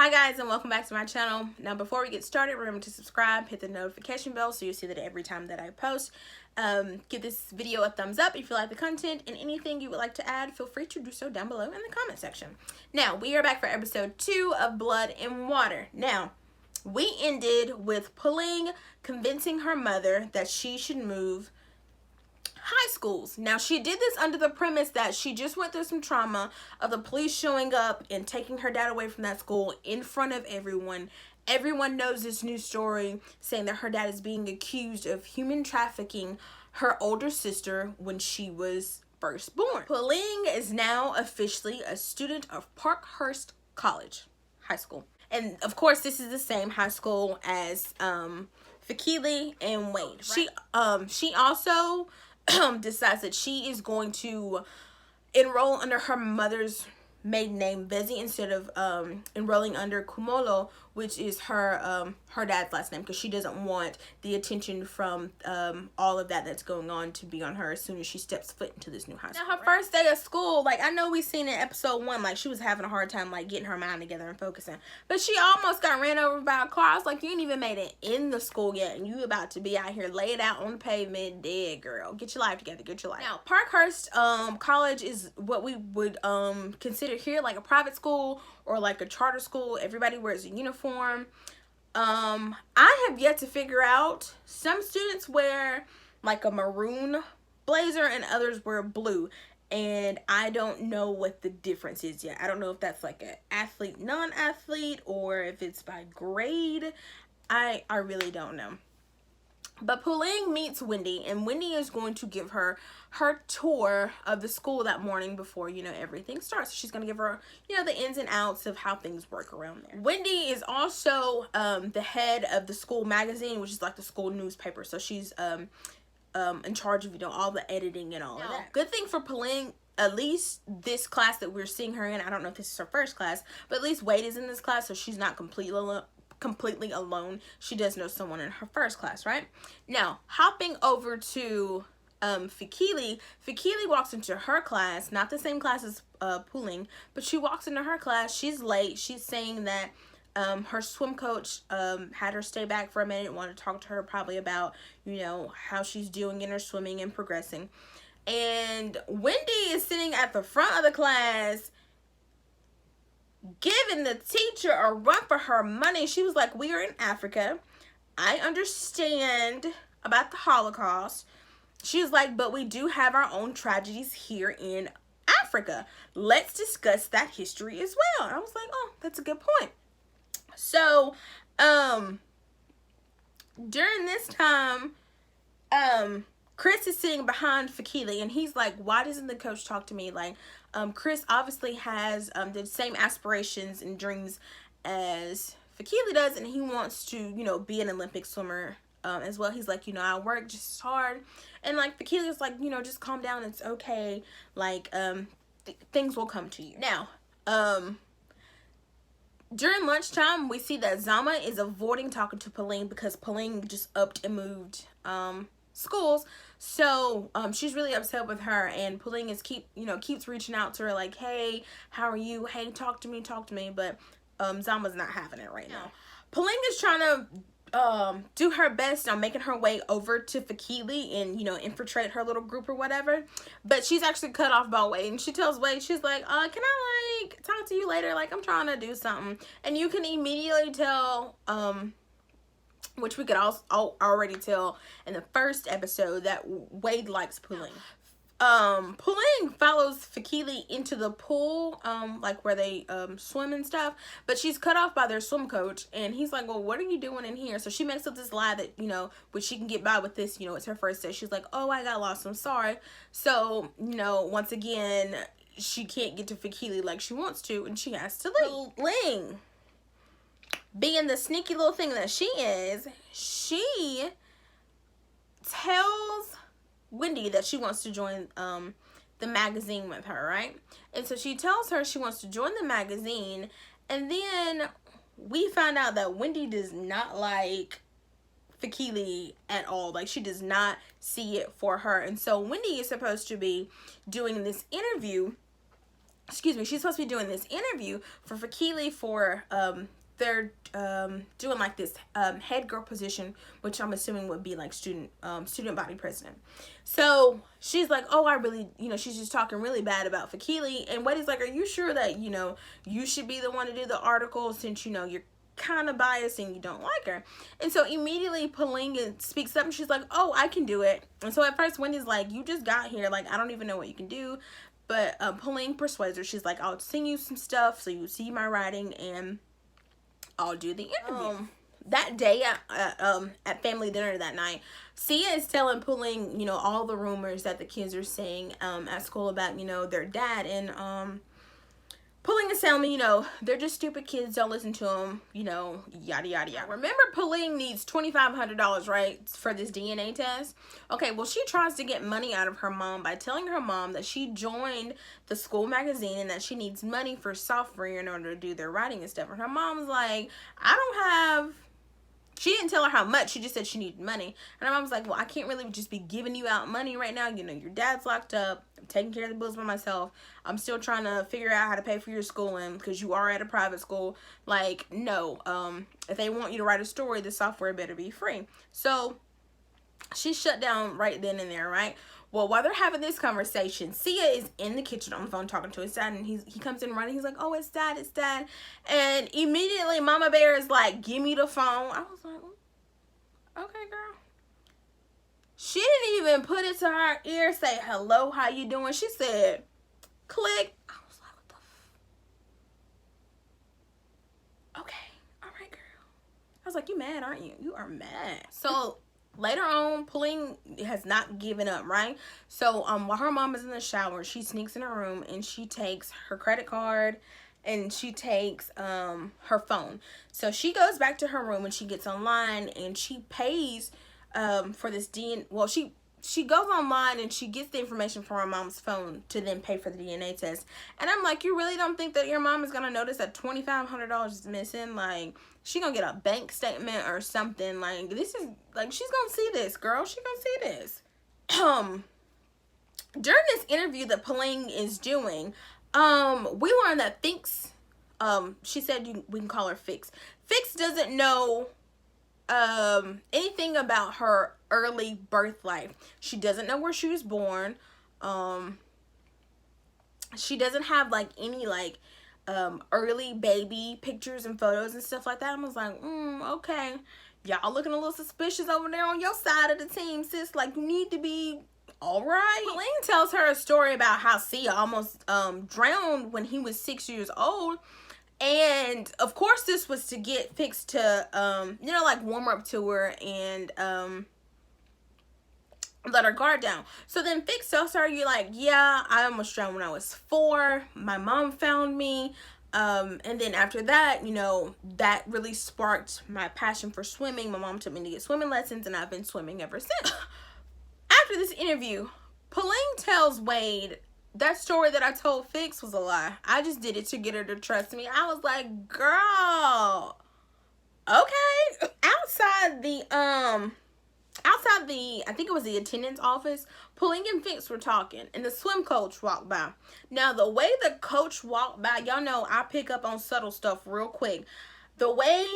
Hi guys, and welcome back to my channel. Now before we get started, remember to subscribe, hit the notification bell so you see that every time that I post. Give this video a thumbs up if you like the content, and anything you would like to add, feel free to do so down below in the comment section. Now we are back for episode 2 of Blood and Water. Now we ended with Puleng convincing her mother that she should move high schools. Now she did this under the premise that she just went through some trauma of the police showing up and taking her dad away from that school in front of everyone. Everyone knows this new story saying that her dad is being accused of human trafficking her older sister when she was first born. Puleng is now officially a student of Parkhurst College High School. And of course this is the same high school as Fikile and Wade. She also decides that she is going to enroll under her mother's maiden name, Vezi, instead of enrolling under Kumolo, which is her dad's last name, because she doesn't want the attention from all of that's going on to be on her as soon as she steps foot into this new high school. Now her first day of school, like I know we've seen in episode 1, like she was having a hard time like getting her mind together and focusing, but she almost got ran over by a car. I was like, you ain't even made it in the school yet, and you about to be out here laid out on the pavement dead, girl. Get your life together, get your life. Now Parkhurst College is what we would consider here like a private school or like a charter school. Everybody wears a uniform. I have yet to figure out, some students wear like a maroon blazer and others wear blue, and I don't know what the difference is yet. I don't know if that's like an athlete, non-athlete, or if it's by grade. I really don't know. But Puleng meets Wendy, and Wendy is going to give her tour of the school that morning before, you know, everything starts. She's going to give her, you know, the ins and outs of how things work around there. Wendy is also the head of the school magazine, which is like the school newspaper. So she's in charge of, you know, all the editing and all of that. Good thing for Puleng, at least this class that we're seeing her in, I don't know if this is her first class, but at least Wade is in this class, so she's not completely alone. She does know someone in her first class, right? Now hopping over to Fikile walks into her class, not the same class as Puleng, but she walks into her class. She's late. She's saying that her swim coach had her stay back for a minute, wanted to talk to her probably about, you know, how she's doing in her swimming and progressing. And Wendy is sitting at the front of the class giving the teacher a run for her money. She was like, we are in Africa. I understand about the Holocaust. She was like, but we do have our own tragedies here in Africa. Let's discuss that history as well. And I was like, oh, that's a good point. So, during this time, Chris is sitting behind Fikile, and he's like, why doesn't the coach talk to me? Like, Chris obviously has the same aspirations and dreams as Fikile does, and he wants to, you know, be an Olympic swimmer as well. He's like, you know, I work just as hard. And like Fikile is like, you know, just calm down, it's okay. Like, things will come to you. Now, during lunchtime, we see that Zama is avoiding talking to Puleng because Puleng just upped and moved schools. So she's really upset with her, and Puleng is keeps reaching out to her like, hey, how are you? Hey, talk to me. But Zama's not having it right now. Puleng is trying to do her best on making her way over to Fikile and, you know, infiltrate her little group or whatever, but she's actually cut off by Wade, and she tells Wade, she's like, can I like talk to you later? Like, I'm trying to do something. And you can immediately tell, which we could also already tell in the first episode, that Wade likes Puleng. Puleng follows Fikile into the pool, like where they swim and stuff, but she's cut off by their swim coach, and he's like, well, what are you doing in here? So she makes up this lie that, you know, which she can get by with this, you know, it's her first day. She's like, oh, I got lost, I'm sorry. So, you know, once again, she can't get to Fikile like she wants to, and she has to leave. Puleng, being the sneaky little thing that she is, she tells Wendy that she wants to join the magazine with her, right? And so she tells her she wants to join the magazine, and then we find out that Wendy does not like Fikile at all. Like, she does not see it for her. And so Wendy is supposed to be doing this interview excuse me, she's supposed to be doing this interview for Fikile for they're doing like this head girl position, which I'm assuming would be like student body president. So she's like, oh, I really, she's just talking really bad about Fikile, and Weddy's like, are you sure that you should be the one to do the article, since you're kind of biased and you don't like her? And so immediately Puleng speaks up and she's like, oh, I can do it. And so at first Wendy's like, you just got here, like, I don't even know what you can do. But Puleng persuades her. She's like, I'll send you some stuff so you see my writing and I'll do the interview. That day at family dinner that night, Sia is telling Puleng, all the rumors that the kids are saying at school about, their dad. And Puleng is telling me, they're just stupid kids, don't listen to them, yada, yada, yada. Remember, Puleng needs $2,500, right, for this DNA test? Okay, well, she tries to get money out of her mom by telling her mom that she joined the school magazine and that she needs money for software in order to do their writing and stuff. And her mom's like, I don't have... She didn't tell her how much. She just said she needed money. And her mom's like, well, I can't really just be giving you out money right now. Your dad's locked up. I'm taking care of the bills by myself. I'm still trying to figure out how to pay for your schooling because you are at a private school. Like, no. If they want you to write a story, the software better be free. So she shut down right then and there, right? Well, while they're having this conversation, Sia is in the kitchen on the phone talking to his dad, and he comes in running. He's like, oh, it's dad, it's dad. And immediately Mama Bear is like, give me the phone. I was like, okay, girl. She didn't even put it to her ear, say, hello, how you doing? She said, click. I was like, what the okay, all right, girl. I was like, you mad, aren't you? You are mad. So later on, Puleng has not given up, right? So while her mom is in the shower, she sneaks in her room and she takes her credit card and she takes her phone. So she goes back to her room and she gets online and she pays for this DNA. Well, she goes online and she gets the information from her mom's phone to then pay for the DNA test. And I'm like, you really don't think that your mom is gonna notice that $2,500 is missing? Like, she gonna get a bank statement or something. Like, this is, like, she's gonna see this, girl. She gonna see this. During this interview that Puleng is doing, we learned that Fix, she said we can call her Fix. Fix doesn't know anything about her early birth life. She doesn't know where she was born. She doesn't have like any like early baby pictures and photos and stuff like that. I was like, okay, y'all looking a little suspicious over there on your side of the team, sis. Like, you need to be all right. Puleng tells her a story about how Sia almost drowned when he was 6 years old. And of course this was to get Fix to like warm up to her and let her guard down. So then Fix tells her, you're like, yeah, I almost drowned when I was 4. My mom found me. And then after that, that really sparked my passion for swimming. My mom took me to get swimming lessons and I've been swimming ever since. After this interview, Puleng tells Wade, that story that I told Fix was a lie. I just did it to get her to trust me. I was like, girl, okay. Outside the, I think it was the attendance office, Puleng and Fix were talking, and the swim coach walked by. Now, the way the coach walked by, y'all know I pick up on subtle stuff real quick. The way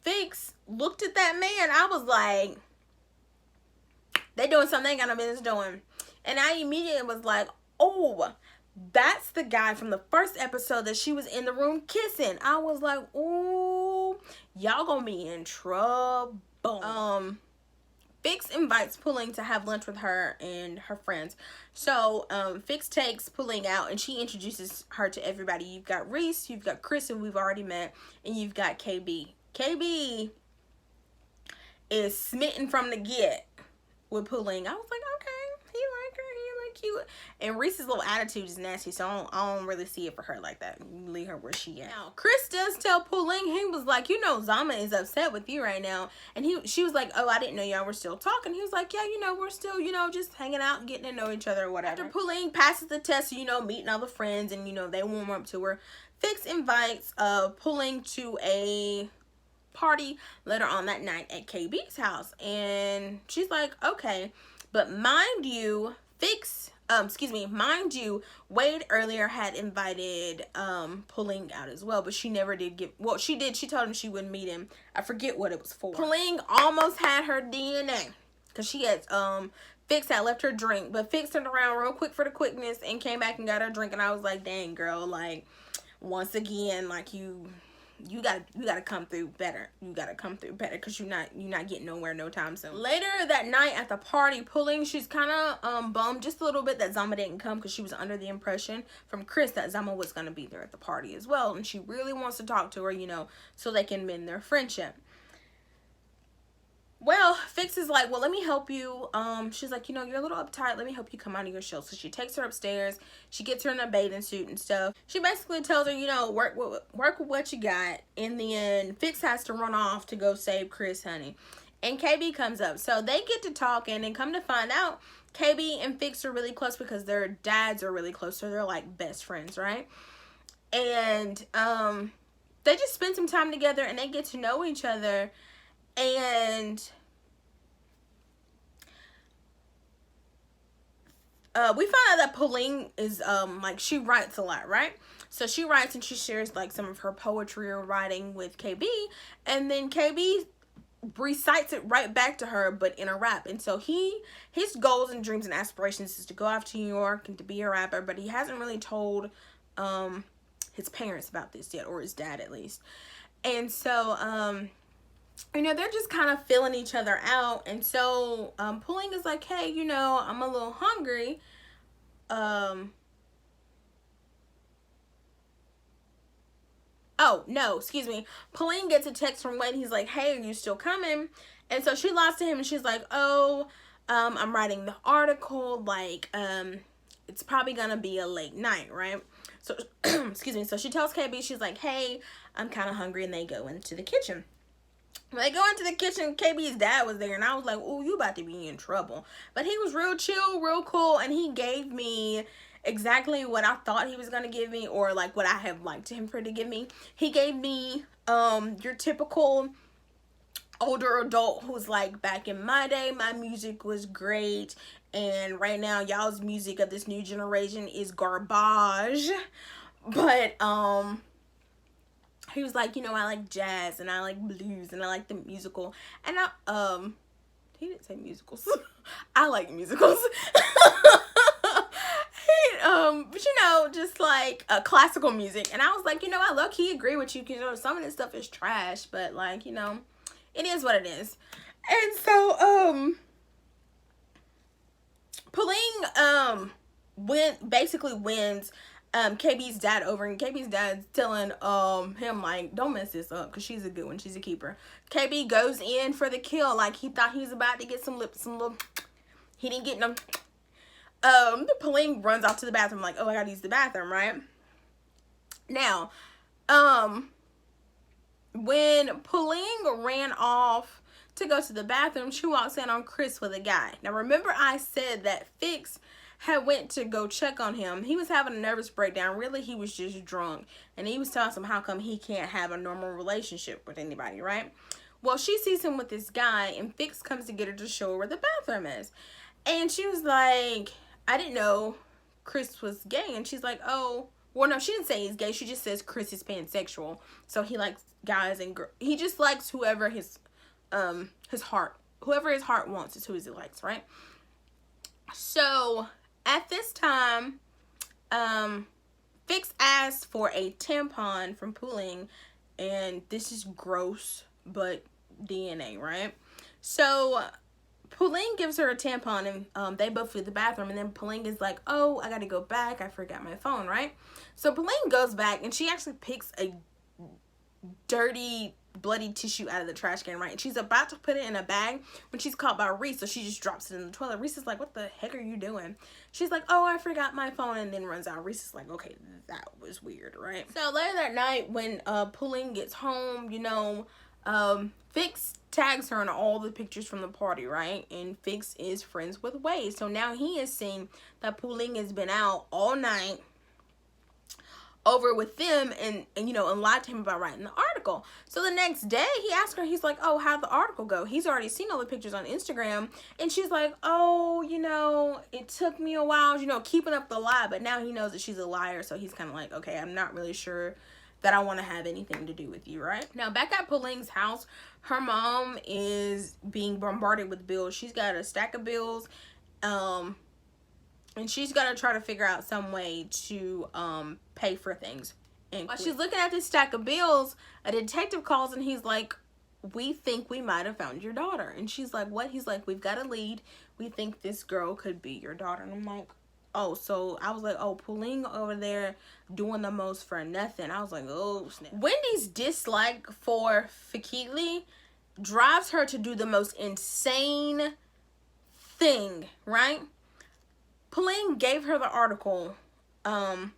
Fix looked at that man, I was like, they doing something they ain't got no business doing. And I immediately was like, oh, that's the guy from the first episode that she was in the room kissing. I was like, ooh, y'all gonna be in trouble. Fix invites Puleng to have lunch with her and her friends. So Fix takes Puleng out and she introduces her to everybody. You've got Reese, you've got Chris, who we've already met, and you've got KB. KB is smitten from the get with Puleng. I was like, okay, he like her, he look cute. And Reese's little attitude is nasty, so I don't really see it for her like that. Leave her where she at. Now, Chris does tell Puleng, he was like, Zama is upset with you right now. And she was like, oh, I didn't know y'all were still talking. He was like, yeah, we're still, just hanging out and getting to know each other or whatever. After Puleng passes the test, meeting all the friends and, they warm up to her, Fix invites Puleng to a party later on that night at KB's house. And she's like, okay. But mind you, Fix excuse me, mind you, Wade earlier had invited Puleng out as well, but she never did give, well, she did, she told him she wouldn't meet him. I forget what it was for. Puleng almost had her DNA, because she had, Fix had left her drink, but Fix turned around real quick for the quickness and came back and got her drink, and I was like, dang, girl, like, once again, like, you gotta come through better. You gotta come through better, because you're not getting nowhere no time soon. Later that night at the party, Puleng, she's kind of bummed just a little bit that Zama didn't come, because she was under the impression from Chris that Zama was gonna be there at the party as well, and she really wants to talk to her, you know, so they can mend their friendship. Well, Fix is like, well, let me help you. She's like, you know, you're a little uptight. Let me help you come out of your shell. So she takes her upstairs. She gets her in a bathing suit and stuff. She basically tells her, you know, work with what you got. In the end, Fix has to run off to go save Chris, honey. And KB comes up. So they get to talking, and come to find out, KB and Fix are really close because their dads are really close. So they're like best friends, right? And they just spend some time together, and they get to know each other. And we find out that Puleng is like, she writes a lot, right? So she writes, and she shares like some of her poetry or writing with KB, and then KB recites it right back to her, but in a rap. And so his goals and dreams and aspirations is to go off to New York and to be a rapper, but he hasn't really told his parents about this yet, or his dad at least. And so you know, they're just kind of feeling each other out. And so Puleng is like, hey, you know, I'm a little hungry. Oh, no, excuse me. Puleng gets a text from Wade. He's like, hey, are you still coming? And so she lies to him, and she's like, oh, I'm writing the article. Like, it's probably going to be a late night, right? So, excuse me. So she tells KB, she's like, hey, I'm kind of hungry. And they go into the kitchen. When they go into the kitchen, KB's dad was there, and I was like, oh, you about to be in trouble. But he was real chill, real cool, and he gave me exactly what I thought he was going to give me, or like what I have liked him for to give me. He gave me your typical older adult who's like, back in my day, my music was great, and right now y'all's music of this new generation is garbage. But he was like, you know, I like jazz, and I like blues, and I like the musical. And he didn't say musicals. I like musicals. But you know, just like classical music. And I was like, you know, I low-key agree with you, because, you know, some of this stuff is trash, but like, you know, it is what it is. And so Puleng basically wins KB's dad over, and KB's dad's telling him like, don't mess this up, because she's a good one, she's a keeper. KB goes in for the kill, like he thought he was about to get some lips, some little, he didn't get no. Puleng runs off to the bathroom like, oh, I gotta use the bathroom, right? Now when Puleng ran off to go to the bathroom, she walks in on Chris with a guy. Now remember, I said that Fix had went to go check on him. He was having a nervous breakdown. Really, he was just drunk, and he was telling him how come he can't have a normal relationship with anybody, right? Well, she sees him with this guy, and Fix comes to get her to show her where the bathroom is. And she was like, I didn't know Chris was gay. And she's like, oh, well, no, she didn't say he's gay. She just says Chris is pansexual, so he likes guys and girls. He just likes whoever his heart wants is who he likes, right? So at this time, Fix asked for a tampon from Puleng, and this is gross, but DNA, right? So Puleng gives her a tampon, and they both leave the bathroom, and then Puleng is like, oh, I gotta go back, I forgot my phone, right? So Puleng goes back, and she actually picks a dirty, bloody tissue out of the trash can, right? And she's about to put it in a bag when she's caught by Reese, so she just drops it in the toilet. Reese is like, what the heck are you doing? She's like, oh, I forgot my phone, and then runs out. Reese is like, okay, that was weird, right? So later that night, when Puleng gets home, you know, Fix tags her in all the pictures from the party, right? And Fix is friends with Wade, so now he is seeing that Puleng has been out all night over with them, and you know, and lied to him about writing the article. article. So the next day he asked her, he's like, oh, how'd the article go? He's already seen all the pictures on Instagram. And she's like, oh, you know, it took me a while, you know, keeping up the lie. But now he knows that she's a liar. So he's kind of like, okay, I'm not really sure that I want to have anything to do with you, right? Now, back at Puleng's house, her mom is being bombarded with bills. She's got a stack of bills, and she's got to try to figure out some way to pay for things. And while she's looking at this stack of bills, a detective calls and he's like, we think we might have found your daughter. And she's like, what? He's like, we've got a lead. We think this girl could be your daughter. And I'm like, oh, so I was like, oh, Puleng over there doing the most for nothing. I was like, oh, snap. Wendy's dislike for Fikile drives her to do the most insane thing, right? Puleng gave her the article on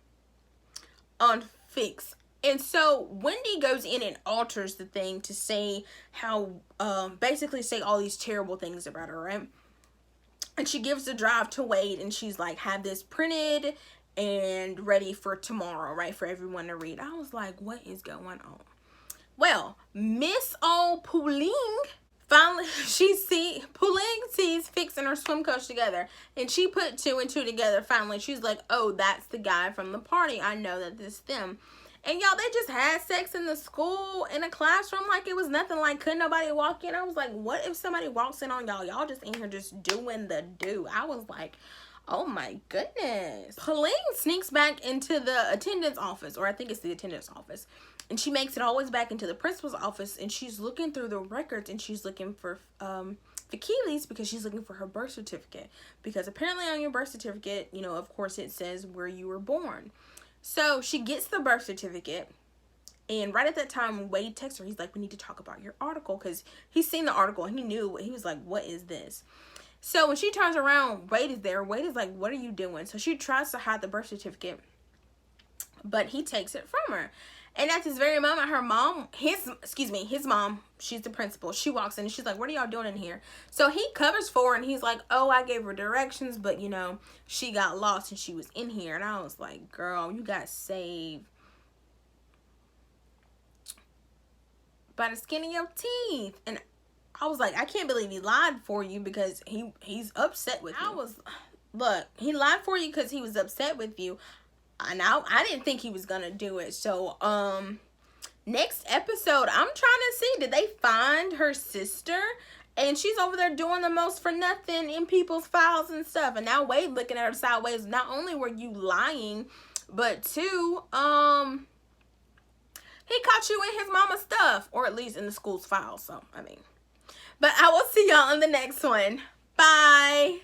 Fix. And so Wendy goes in and alters the thing to say how, basically say all these terrible things about her, right? And she gives the drive to Wade and she's like, have this printed and ready for tomorrow, right? For everyone to read. I was like, what is going on? Well, Miss old Puleng, finally, Puleng sees Fix and her swim coach together. And she put 2 and 2 together finally. She's like, oh, that's the guy from the party. I know that this is them. And y'all, they just had sex in the school, in a classroom, like it was nothing. Like, couldn't nobody walk in? I was like, what if somebody walks in on y'all? Y'all just in here just doing the do. I was like, oh my goodness. Puleng sneaks back into the attendance office, or I think it's the attendance office. And she makes it always back into the principal's office, and she's looking through the records, and she's looking for Fikile's, because she's looking for her birth certificate. Because apparently on your birth certificate, you know, of course it says where you were born. So she gets the birth certificate, and right at that time, Wade texts her. He's like, we need to talk about your article, because he's seen the article and he knew. He was like, what is this? So when she turns around, Wade is there. Wade is like, what are you doing? So she tries to hide the birth certificate, but he takes it from her. And at this very moment, her mom, his mom, she's the principal. She walks in and she's like, what are y'all doing in here? So he covers for her and he's like, oh, I gave her directions, but you know, she got lost and she was in here. And I was like, girl, you got saved by the skin of your teeth. And I was like, I can't believe he lied for you, because he's upset with you. Look, he lied for you because he was upset with you. And I didn't think he was gonna do it. So next episode, I'm trying to see, did they find her sister? And she's over there doing the most for nothing in people's files and stuff. And now Wade looking at her sideways. Not only were you lying, but 2, he caught you in his mama's stuff, or at least in the school's files. So I mean, but I will see y'all in the next one. Bye.